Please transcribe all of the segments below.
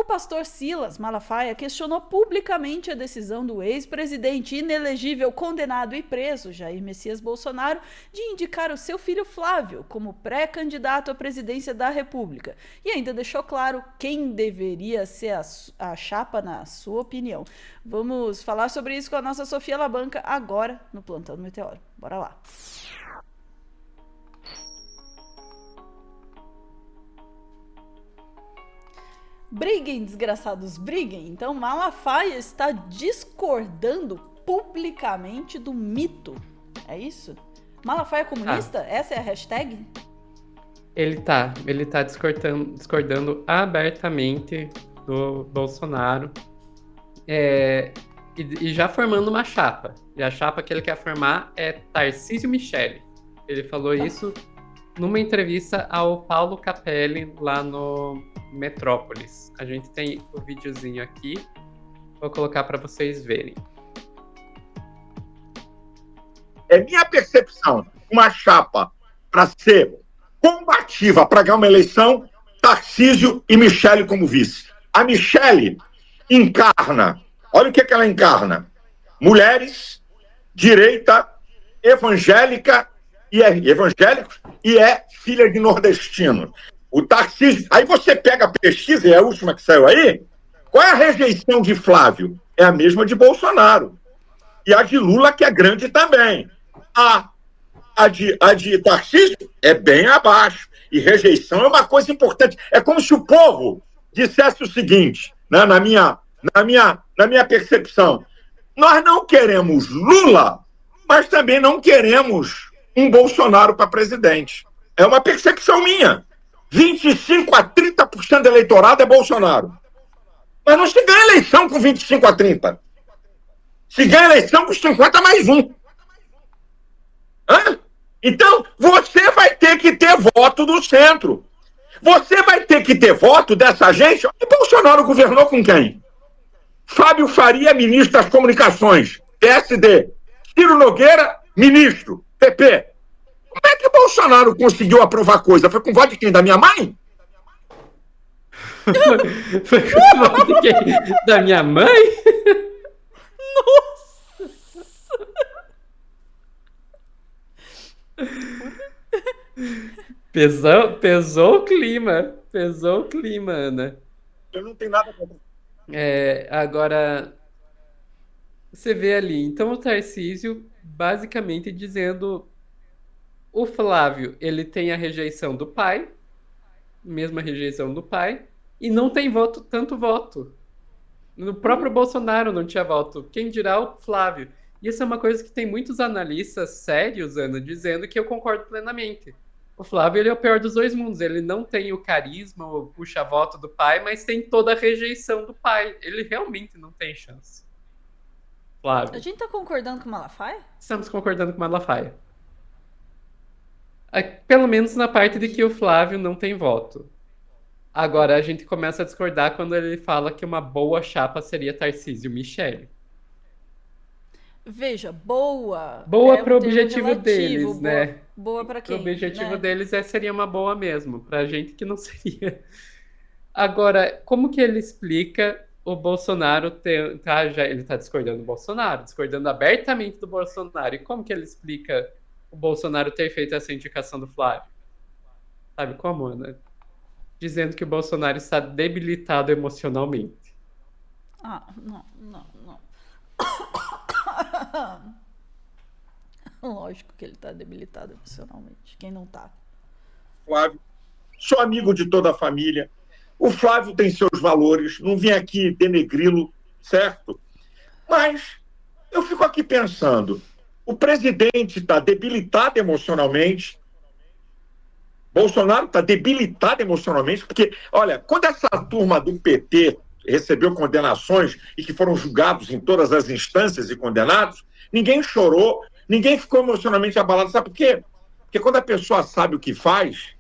O pastor Silas Malafaia questionou publicamente a decisão do ex-presidente inelegível, condenado e preso, Jair Messias Bolsonaro, de indicar o seu filho Flávio como pré-candidato à presidência da República. E ainda deixou claro quem deveria ser a chapa, na sua opinião. Vamos falar sobre isso com a nossa Sofia Labanca agora no Plantão do Meteoro. Bora lá. Briguem, desgraçados, briguem. Então, Malafaia está discordando publicamente do mito. É isso? Malafaia comunista? Essa é a hashtag? Ele tá discordando abertamente do Bolsonaro. E já formando uma chapa. E a chapa que ele quer formar é Tarcísio Michele. Ele falou isso numa entrevista ao Paulo Capelli lá no Metrópolis. A gente tem o videozinho aqui. Vou colocar para vocês verem. É minha percepção, uma chapa para ser combativa, para ganhar uma eleição, Tarcísio e Michele como vice. A Michele encarna, olha o que ela encarna: mulheres, direita, evangélicos e é filha de nordestinos. O Tarcísio, aí você pega a pesquisa, e é a última que saiu aí, qual é a rejeição de Flávio? É a mesma de Bolsonaro. E a de Lula, que é grande também. A de Tarcísio é bem abaixo. E rejeição é uma coisa importante. É como se o povo dissesse o seguinte, né, na minha percepção: nós não queremos Lula, mas também não queremos um Bolsonaro para presidente. É uma percepção minha. 25 a 30% do eleitorado é Bolsonaro. Mas não se ganha eleição com 25 a 30. Se ganha eleição com 50 mais 1. Então, você vai ter que ter voto do centro. Você vai ter que ter voto dessa gente. E Bolsonaro governou com quem? Fábio Faria, ministro das Comunicações, PSD. Ciro Nogueira, ministro, PP. Como é que Bolsonaro conseguiu aprovar coisa? Foi com voto de quem? Da minha mãe? Foi com voto de quem? Da minha mãe? Nossa! Pesou o clima, Ana. Eu não tenho nada contra. Agora, você vê ali, então o Tarcísio basicamente dizendo: o Flávio, ele tem a rejeição do pai, mesma rejeição do pai, e não tem tanto voto. No próprio Bolsonaro não tinha voto. Quem dirá o Flávio? E isso é uma coisa que tem muitos analistas sérios, Ana, dizendo que eu concordo plenamente. O Flávio, ele é o pior dos dois mundos. Ele não tem o carisma, o puxa-voto do pai, mas tem toda a rejeição do pai. Ele realmente não tem chance. Flávio. A gente tá concordando com o Malafaia? Estamos concordando com o Malafaia. Pelo menos na parte de que o Flávio não tem voto. Agora a gente começa a discordar quando ele fala que uma boa chapa seria Tarcísio Michele. Veja, boa para o objetivo relativo, deles, né? Boa para quem? O objetivo deles seria uma boa mesmo. Pra gente que não seria. Agora, como que ele explica o Bolsonaro ele tá discordando do Bolsonaro, discordando abertamente do Bolsonaro. E como que ele explica o Bolsonaro ter feito essa indicação do Flávio? Sabe como, Ana? Dizendo que o Bolsonaro está debilitado emocionalmente. Não. Lógico que ele tá debilitado emocionalmente. Quem não tá? Flávio, sou amigo de toda a família. O Flávio tem seus valores. Não vim aqui denegri-lo, certo? Mas eu fico aqui pensando: o presidente está debilitado emocionalmente. Bolsonaro está debilitado emocionalmente, porque, olha, quando essa turma do PT recebeu condenações e que foram julgados em todas as instâncias e condenados, ninguém chorou, ninguém ficou emocionalmente abalado. Sabe por quê? Porque quando a pessoa sabe o que faz,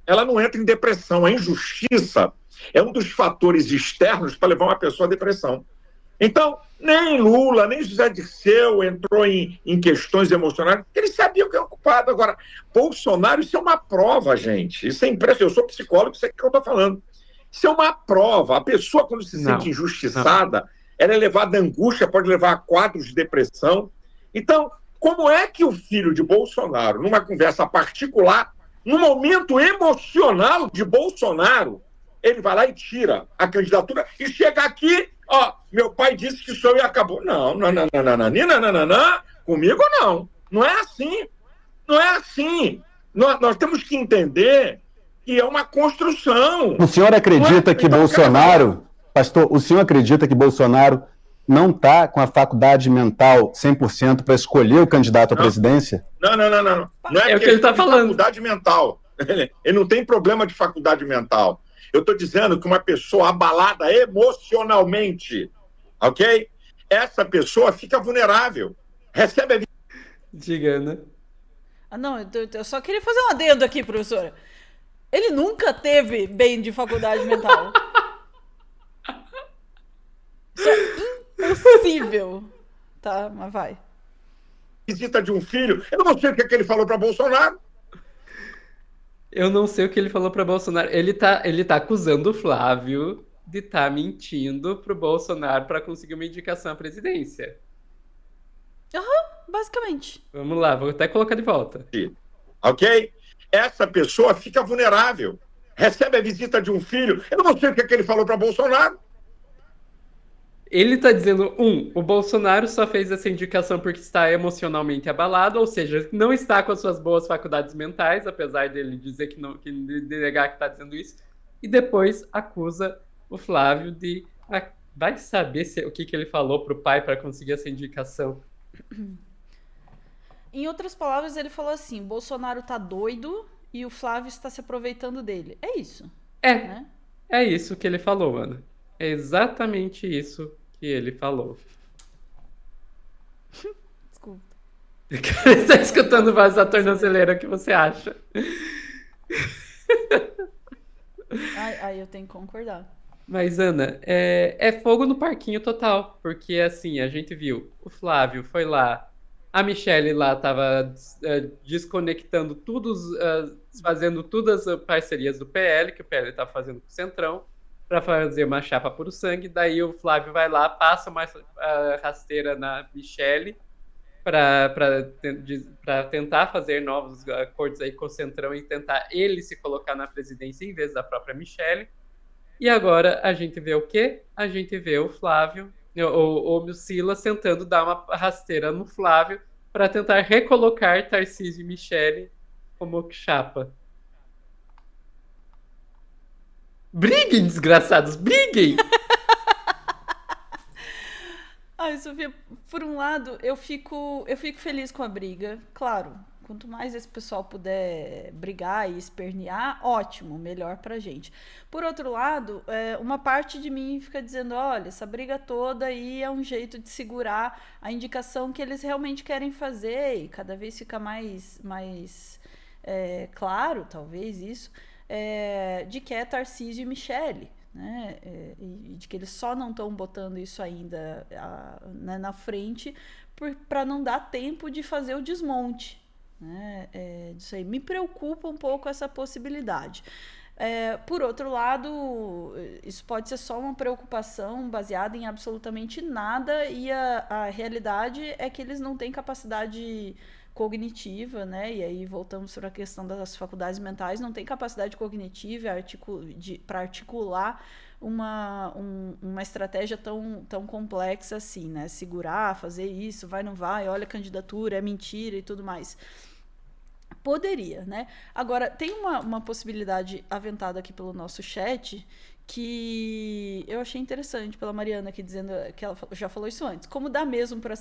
ela não entra em depressão. A injustiça é um dos fatores externos para levar uma pessoa à depressão. Então, nem Lula, nem José Dirceu entrou em questões emocionais, porque eles sabiam que é ocupado. Agora, Bolsonaro, isso é uma prova, gente. Isso é impressionante. Eu sou psicólogo, isso é que eu estou falando. Isso é uma prova. A pessoa, quando se Não, sente injustiçada, ela é levada à angústia, pode levar a quadros de depressão. Então, como é que o filho de Bolsonaro, numa conversa particular, no momento emocional de Bolsonaro, ele vai lá e tira a candidatura e chega aqui, ó, meu pai disse que sou eu e acabou. Não, não, não, não, não, não, não, não, não, não, comigo não. Não é assim. Não é assim. Nós temos que entender que é uma construção. O senhor acredita que Então, Bolsonaro, pastor, o senhor acredita que Bolsonaro não está com a faculdade mental 100% para escolher o candidato à presidência? Não. Não É o que ele está falando. Faculdade mental. Ele não tem problema de faculdade mental. Eu estou dizendo que uma pessoa abalada emocionalmente, ok? Essa pessoa fica vulnerável. Recebe a... Diga, Ana. Não, eu só queria fazer um adendo aqui, professora. Ele nunca teve bem de faculdade mental. Isso é impossível. Tá, mas vai. visita de um filho. Eu não sei o que, é que ele falou para Bolsonaro. Eu não sei o que ele falou para Bolsonaro. Ele tá acusando o Flávio de estar mentindo pro Bolsonaro para conseguir uma indicação à presidência. Basicamente. Vamos lá, vou até colocar de volta. Ok? Essa pessoa fica vulnerável. Recebe a visita de um filho. Eu não sei o que, é que ele falou para Bolsonaro. Ele tá dizendo, o Bolsonaro só fez essa indicação porque está emocionalmente abalado, ou seja, não está com as suas boas faculdades mentais, apesar dele dizer que não, que negar que está dizendo isso, e depois acusa o Flávio de... vai saber o que ele falou pro pai para conseguir essa indicação. Em outras palavras, ele falou assim, Bolsonaro tá doido e o Flávio está se aproveitando dele. É isso. Né? É isso que ele falou, Ana. É exatamente isso que ele falou. Desculpa. Ele tá escutando voz da tornozeleira, o que você acha? Ai, eu tenho que concordar. Mas, Ana, é fogo no parquinho total. Porque, assim, a gente viu, o Flávio foi lá, a Michelle lá tava desconectando tudo, fazendo todas as parcerias do PL, que o PL tava fazendo com o Centrão, para fazer uma chapa puro sangue. Daí o Flávio vai lá, passa uma rasteira na Michelle para tentar fazer novos acordos aí com o Centrão e tentar ele se colocar na presidência em vez da própria Michelle. E agora a gente vê o quê? A gente vê o Flávio, o Silas tentando dar uma rasteira no Flávio para tentar recolocar Tarcísio e Michelle como chapa. Briguem, desgraçados, briguem! Ai, Sofia, por um lado, eu fico feliz com a briga. Claro, quanto mais esse pessoal puder brigar e espernear, ótimo, melhor pra gente. Por outro lado, uma parte de mim fica dizendo, olha, essa briga toda aí é um jeito de segurar a indicação que eles realmente querem fazer e cada vez fica mais claro, talvez isso, de que é Tarcísio e Michelle. Né? E de que eles só não estão botando isso ainda na frente para não dar tempo de fazer o desmonte. Né? Disso aí. Me preocupa um pouco essa possibilidade. Por outro lado, isso pode ser só uma preocupação baseada em absolutamente nada e a realidade é que eles não têm capacidade cognitiva, né? E aí voltamos para a questão das faculdades mentais, não tem capacidade cognitiva para articular uma estratégia tão complexa assim, né? Segurar, fazer isso, vai, não vai, olha a candidatura, é mentira e tudo mais. Poderia, né? Agora, tem uma possibilidade aventada aqui pelo nosso chat que eu achei interessante pela Mariana aqui dizendo que ela já falou isso antes. Como dá mesmo para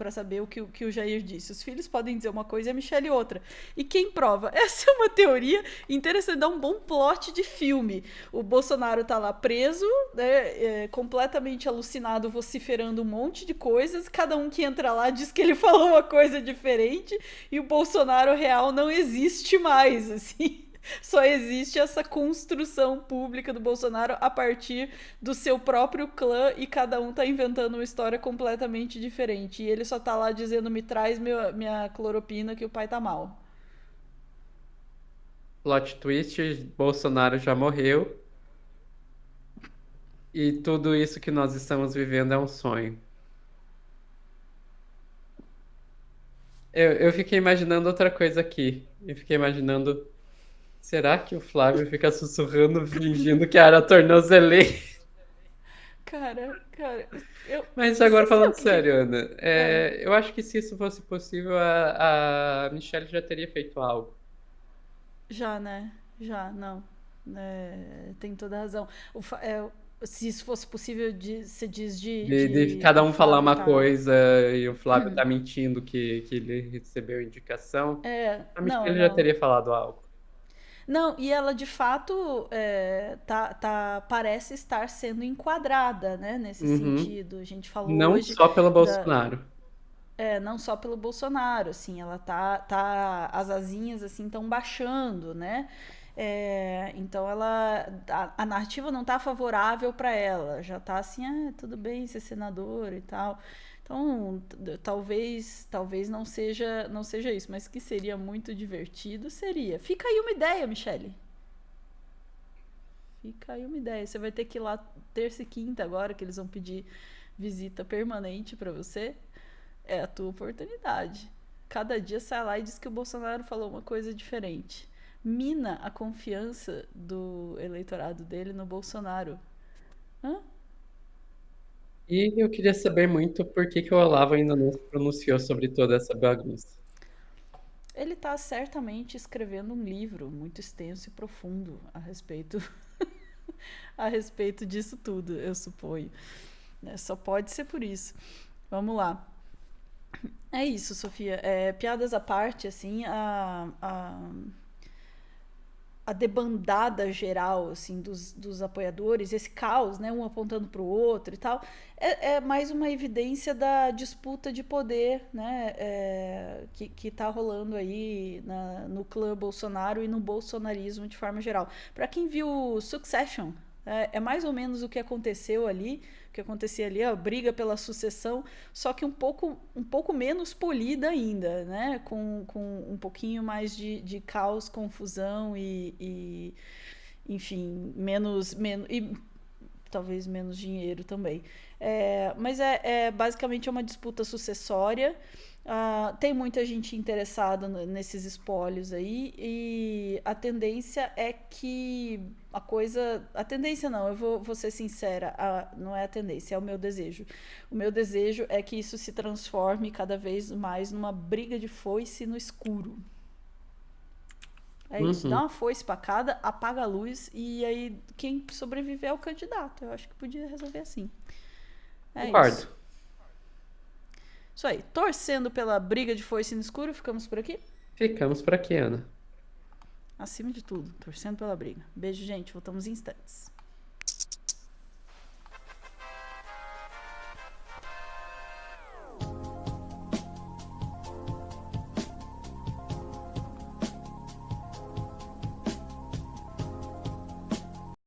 saber o que o Jair disse? Os filhos podem dizer uma coisa e a Michelle outra. E quem prova? Essa é uma teoria interessante, dá um bom plot de filme. O Bolsonaro tá lá preso, né, completamente alucinado, vociferando um monte de coisas. Cada um que entra lá diz que ele falou uma coisa diferente e o Bolsonaro real não existe mais, assim. Só existe essa construção pública do Bolsonaro a partir do seu próprio clã e cada um tá inventando uma história completamente diferente. E ele só tá lá dizendo, me traz minha cloropina que o pai tá mal. Plot twist, Bolsonaro já morreu E tudo isso que nós estamos vivendo é um sonho. Eu fiquei imaginando outra coisa aqui. Eu fiquei imaginando, será que o Flávio fica sussurrando, fingindo que era tornozeleira? Cara, Mas você agora falando sabe que. sério, Ana, eu acho que se isso fosse possível, a Michelle já teria feito algo. Já, né? Já, não. Tem toda a razão. Se isso fosse possível, você diz De do cada um falar Flávio uma tá. coisa e o Flávio tá mentindo que ele recebeu indicação, a Não, Michelle já não. teria falado algo. Não, e ela de fato parece estar sendo enquadrada, né, nesse Uhum. sentido. A gente falou Não hoje só pelo da, Bolsonaro. não só pelo Bolsonaro, assim, ela as asinhas assim estão baixando, né? Então a narrativa não tá favorável para ela, já tá assim, tudo bem ser senador e tal. Então, talvez não seja isso, mas que seria muito divertido, seria. Fica aí uma ideia, Michele. Fica aí uma ideia. Você vai ter que ir lá terça e quinta agora, que eles vão pedir visita permanente para você. É a tua oportunidade. Cada dia sai lá e diz que o Bolsonaro falou uma coisa diferente. Mina a confiança do eleitorado dele no Bolsonaro. Hã? E eu queria saber muito por que que o Olavo ainda não se pronunciou sobre toda essa bagunça. Ele está certamente escrevendo um livro muito extenso e profundo a respeito disso tudo, eu suponho. Só pode ser por isso. Vamos lá. É isso, Sofia. Piadas à parte, assim, a debandada geral, assim, dos apoiadores, esse caos, né, um apontando para o outro e tal, é mais uma evidência da disputa de poder, né, que está rolando aí no clã Bolsonaro e no bolsonarismo de forma geral. Para quem viu Succession, é mais ou menos o que aconteceu ali, o que acontecia ali, a briga pela sucessão, só que um pouco menos polida ainda, né? Com um pouquinho mais de caos, confusão enfim, menos e talvez menos dinheiro também. Mas basicamente é uma disputa sucessória. Tem muita gente interessada nesses espólios aí e a tendência é que a tendência não, eu vou ser sincera, não é a tendência, é o meu desejo. O meu desejo é que isso se transforme cada vez mais numa briga de foice no escuro. É isso, dá Uhum. uma foice pra cada, apaga a luz e aí quem sobreviver é o candidato. Eu acho que podia resolver assim. É Concordo. isso. Isso aí. Torcendo pela briga de foice no escuro, ficamos por aqui? Ficamos por aqui, Ana. Acima de tudo, torcendo pela briga. Beijo, gente. Voltamos em instantes.